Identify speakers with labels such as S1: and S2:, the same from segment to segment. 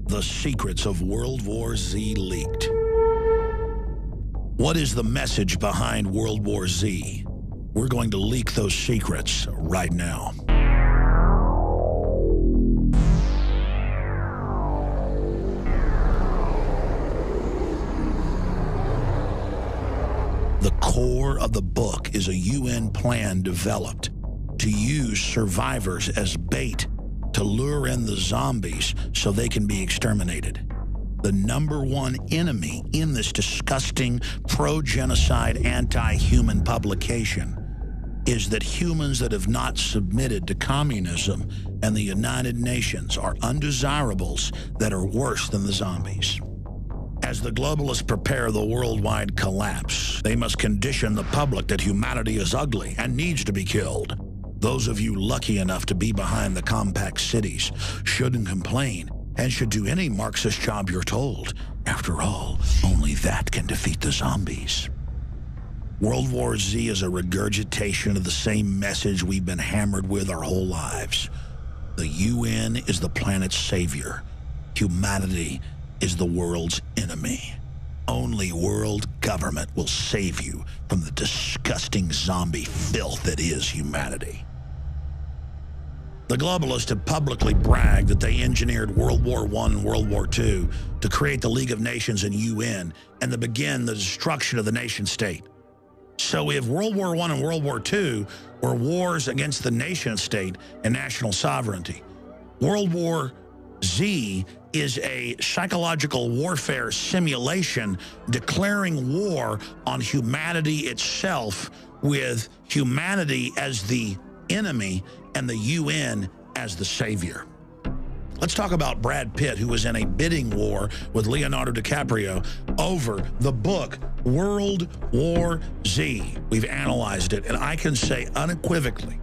S1: The secrets of World War Z leaked. What is the message behind World War Z? We're going to leak those secrets right now. The core of the book is a UN plan developed to use survivors as bait to lure in the zombies so they can be exterminated. The #1 enemy in this disgusting pro-genocide, anti-human publication is that humans that have not submitted to communism and the United Nations are undesirables that are worse than the zombies. As the globalists prepare the worldwide collapse, they must condition the public that humanity is ugly and needs to be killed. Those of you lucky enough to be behind the compact cities shouldn't complain and should do any Marxist job you're told. After all, only that can defeat the zombies. World War Z is a regurgitation of the same message we've been hammered with our whole lives. The UN is the planet's savior. Humanity is the world's enemy. Only world government will save you from the disgusting zombie filth that is humanity. The globalists have publicly bragged that they engineered World War I and World War II to create the League of Nations and UN and to begin the destruction of the nation state. So if World War I and World War II were wars against the nation state and national sovereignty, World War Z is a psychological warfare simulation declaring war on humanity itself, with humanity as the enemy and the UN as the savior. Let's talk about Brad Pitt, who was in a bidding war with Leonardo DiCaprio over the book World War Z. We've analyzed it, and I can say unequivocally,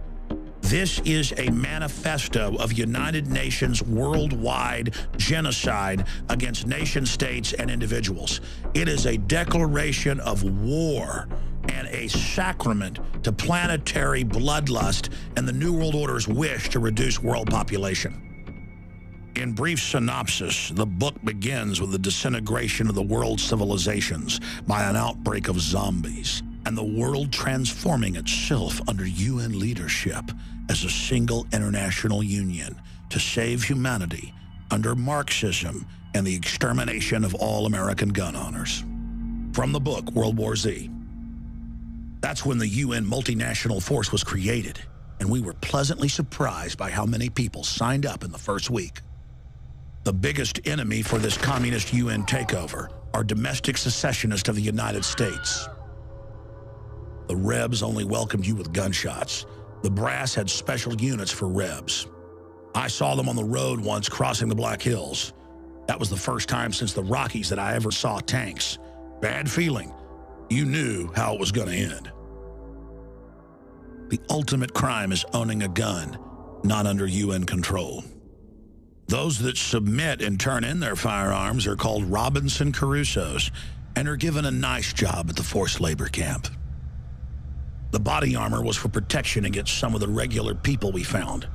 S1: this is a manifesto of United Nations worldwide genocide against nation states and individuals. It is a declaration of war and a sacrament to planetary bloodlust and the New World Order's wish to reduce world population. In brief synopsis, the book begins with the disintegration of the world's civilizations by an outbreak of zombies, and the world transforming itself under UN leadership as a single international union to save humanity under Marxism and the extermination of all American gun owners. From the book, World War Z. That's when the UN multinational force was created, and we were pleasantly surprised by how many people signed up in the first week. The biggest enemy for this communist UN takeover are domestic secessionists of the United States. The Rebs only welcomed you with gunshots. The brass had special units for Rebs. I saw them on the road once crossing the Black Hills. That was the first time since the Rockies that I ever saw tanks. Bad feeling. You knew how it was going to end. The ultimate crime is owning a gun, not under UN control. Those that submit and turn in their firearms are called Robinson Crusoes and are given a nice job at the forced labor camp. The body armor was for protection against some of the regular people we found.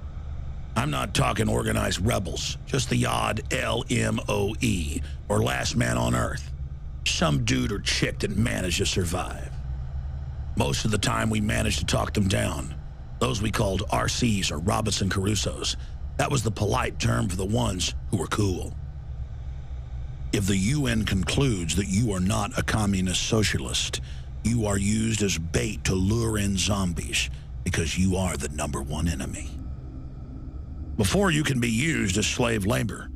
S1: I'm not talking organized rebels, just the odd LMOE, or last man on earth. Some dude or chick that managed to survive. Most of the time we managed to talk them down. Those we called RCs, or Robinson Crusoes. That was the polite term for the ones who were cool. If the UN concludes that you are not a communist socialist, you are used as bait to lure in zombies because you are the #1 enemy. Before you can be used as slave labor,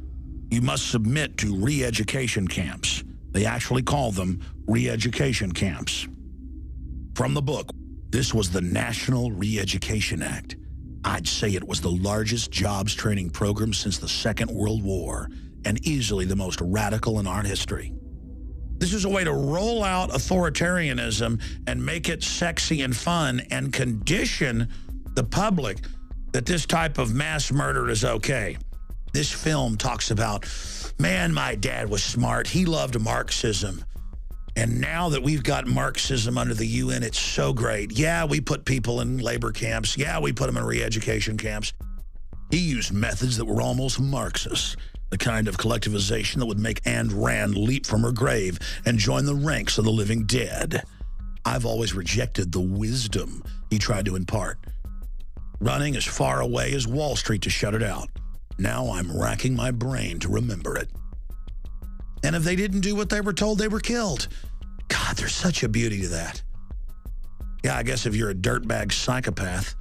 S1: you must submit to re-education camps. They actually call them re-education camps. From the book, this was the National Re-Education Act. I'd say it was the largest jobs training program since the Second World War, and easily the most radical in our history. This is a way to roll out authoritarianism and make it sexy and fun and condition the public that this type of mass murder is okay. This film talks about, man, my dad was smart. He loved Marxism. And now that we've got Marxism under the UN, it's so great. Yeah, we put people in labor camps. Yeah, we put them in re-education camps. He used methods that were almost Marxist. the kind of collectivization that would make Ayn Rand leap from her grave and join the ranks of the living dead. I've always rejected the wisdom he tried to impart, running as far away as Wall Street to shut it out. Now I'm racking my brain to remember it. And if they didn't do what they were told, they were killed. God, there's such a beauty to that. Yeah, I guess if you're a dirtbag psychopath,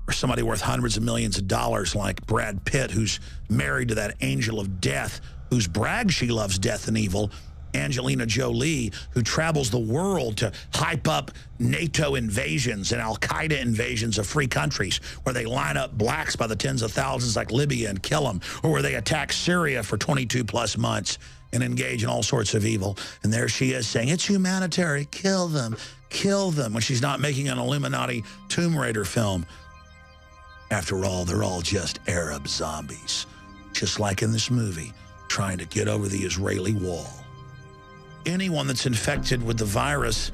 S1: or somebody worth hundreds of millions of dollars like Brad Pitt, who's married to that angel of death, whose brags she loves death and evil, Angelina Jolie, who travels the world to hype up NATO invasions and Al-Qaeda invasions of free countries, where they line up blacks by the tens of thousands like Libya and kill them, or where they attack Syria for 22+ months and engage in all sorts of evil. And there she is saying, it's humanitarian, kill them, when she's not making an Illuminati Tomb Raider film. After all, they're all just Arab zombies, just like in this movie, trying to get over the Israeli wall. Anyone that's infected with the virus,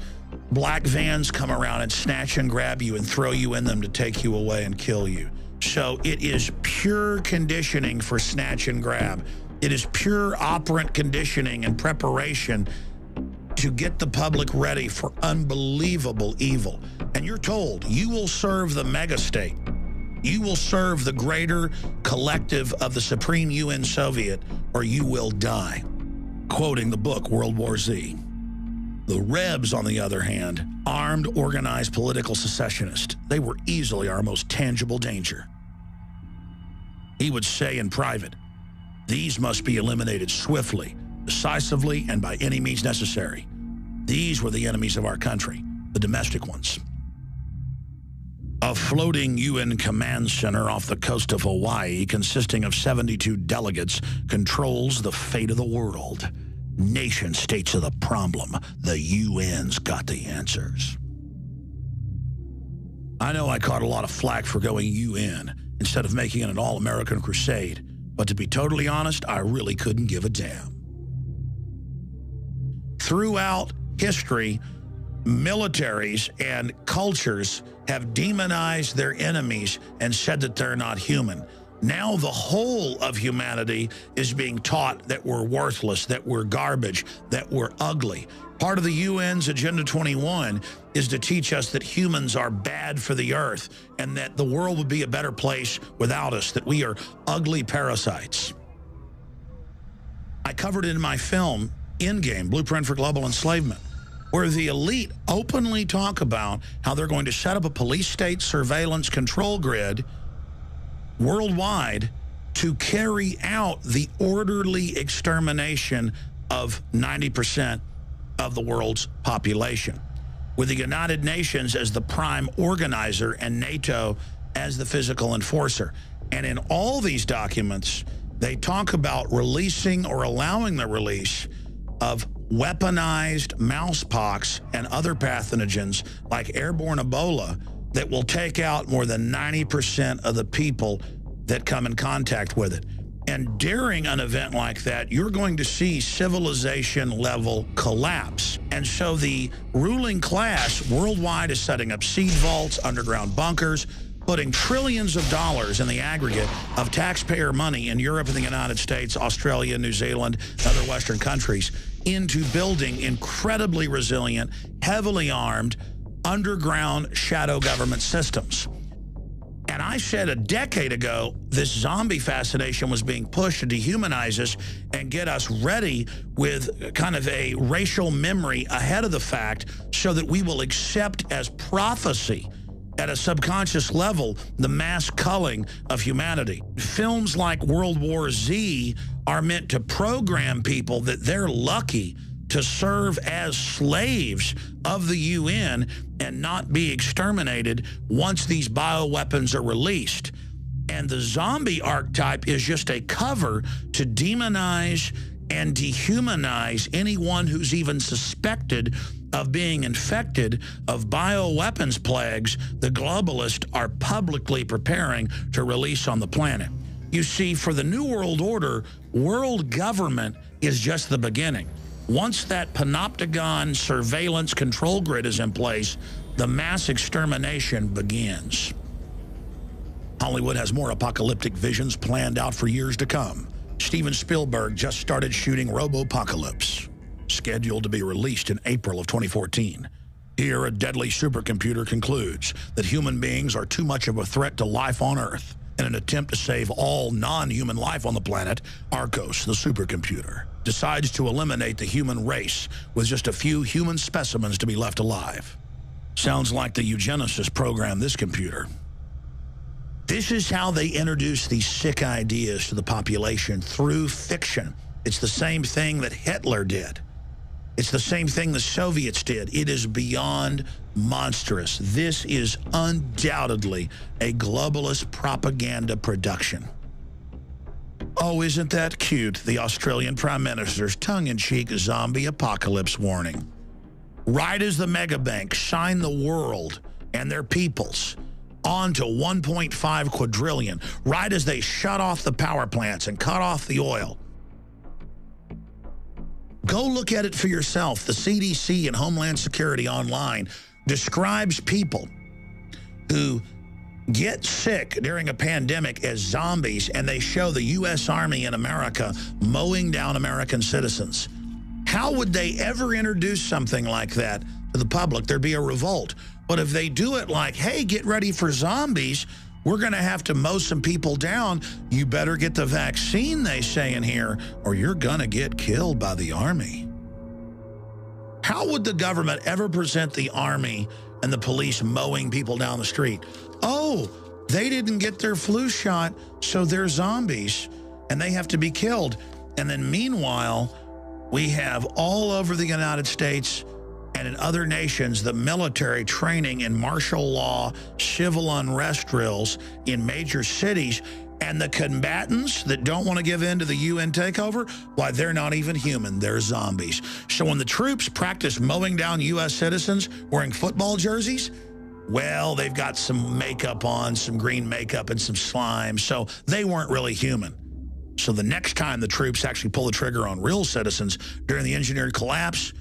S1: black vans come around and snatch and grab you and throw you in them to take you away and kill you. So it is pure conditioning for snatch and grab. It is pure operant conditioning and preparation to get the public ready for unbelievable evil. And you're told you will serve the megastate. You will serve the greater collective of the Supreme UN Soviet, or you will die. Quoting the book World War Z. The Rebs, on the other hand, armed, organized political secessionists. They were easily our most tangible danger. He would say in private, these must be eliminated swiftly, decisively, and by any means necessary. These were the enemies of our country, the domestic ones. A floating UN command center off the coast of Hawaii, consisting of 72 delegates, controls the fate of the world. Nation states are the problem. The UN's got the answers. I know I caught a lot of flack for going UN instead of making it an all-American crusade, but to be totally honest, I really couldn't give a damn. Throughout history, militaries and cultures have demonized their enemies and said that they're not human. Now the whole of humanity is being taught that we're worthless, that we're garbage, that we're ugly. Part of the UN's Agenda 21 is to teach us that humans are bad for the earth and that the world would be a better place without us, that we are ugly parasites. I covered it in my film, Endgame, Blueprint for Global Enslavement, where the elite openly talk about how they're going to set up a police state surveillance control grid worldwide to carry out the orderly extermination of 90% of the world's population, with the United Nations as the prime organizer and NATO as the physical enforcer. And in all these documents, they talk about releasing or allowing the release of weaponized mousepox and other pathogens like airborne Ebola that will take out more than 90% of the people that come in contact with it. And during an event like that, you're going to see civilization-level collapse. And so the ruling class worldwide is setting up seed vaults, underground bunkers, putting trillions of dollars in the aggregate of taxpayer money in Europe and the United States, Australia, New Zealand, and other Western countries into building incredibly resilient, heavily armed, underground shadow government systems. And I said a decade ago, this zombie fascination was being pushed to dehumanize us and get us ready with kind of a racial memory ahead of the fact so that we will accept as prophecy at a subconscious level the mass culling of humanity. Films like World War Z are meant to program people that they're lucky to serve as slaves of the UN and not be exterminated once these bioweapons are released. And the zombie archetype is just a cover to demonize and dehumanize anyone who's even suspected of being infected of bioweapons plagues the globalists are publicly preparing to release on the planet. You see, for the New World Order, world government is just the beginning. Once that panopticon surveillance control grid is in place, the mass extermination begins. Hollywood has more apocalyptic visions planned out for years to come. Steven Spielberg just started shooting Robopocalypse, scheduled to be released in April of 2014. Here, a deadly supercomputer concludes that human beings are too much of a threat to life on Earth. In an attempt to save all non-human life on the planet, Arcos, the supercomputer, decides to eliminate the human race with just a few human specimens to be left alive. Sounds like the eugenicists programmed this computer. This is how they introduce these sick ideas to the population, through fiction. It's the same thing that Hitler did. It's the same thing the Soviets did. It is beyond monstrous. This is undoubtedly a globalist propaganda production. Oh, isn't that cute? The Australian Prime Minister's tongue-in-cheek zombie apocalypse warning. Right as the megabanks sign the world and their peoples on to 1.5 quadrillion, right as they shut off the power plants and cut off the oil. Go look at it for yourself. The CDC and Homeland Security online describes people who get sick during a pandemic as zombies, and they show the U.S. Army in America mowing down American citizens. How would they ever introduce something like that to the public? There'd be a revolt. But if they do it like, hey, get ready for zombies, we're going to have to mow some people down. You better get the vaccine, they say in here, or you're going to get killed by the army. How would the government ever present the army and the police mowing people down the street? Oh, they didn't get their flu shot, so they're zombies, and they have to be killed. And then meanwhile, we have all over the United States and in other nations, the military training in martial law, civil unrest drills in major cities, and the combatants that don't want to give in to the UN takeover, why, they're not even human, they're zombies. So when the troops practice mowing down U.S. citizens wearing football jerseys, well, they've got some makeup on, some green makeup and some slime, so they weren't really human. So the next time the troops actually pull the trigger on real citizens during the engineered collapse,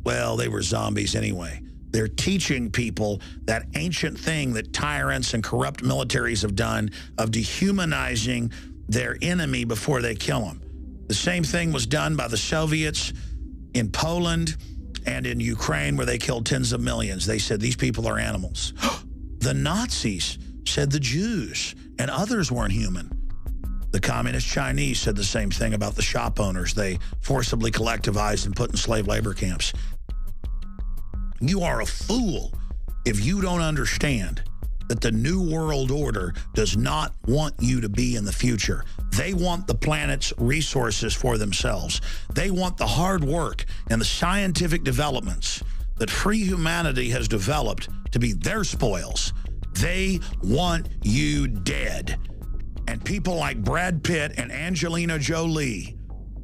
S1: well, they were zombies anyway. They're teaching people that ancient thing that tyrants and corrupt militaries have done of dehumanizing their enemy before they kill them. The same thing was done by the Soviets in Poland and in Ukraine, where they killed tens of millions. They said these people are animals. The Nazis said the Jews and others weren't human. The communist Chinese said the same thing about the shop owners they forcibly collectivized and put in slave labor camps. You are a fool if you don't understand that the New World Order does not want you to be in the future. They want the planet's resources for themselves. They want the hard work and the scientific developments that free humanity has developed to be their spoils. They want you dead. And people like Brad Pitt and Angelina Jolie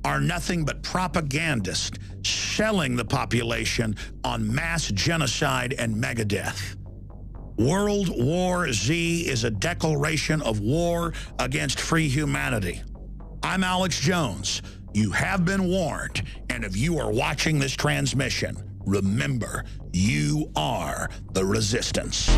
S1: are nothing but propagandists selling the population on mass genocide and megadeath. World War Z is a declaration of war against free humanity. I'm Alex Jones. You have been warned, and if you are watching this transmission, remember, you are the resistance.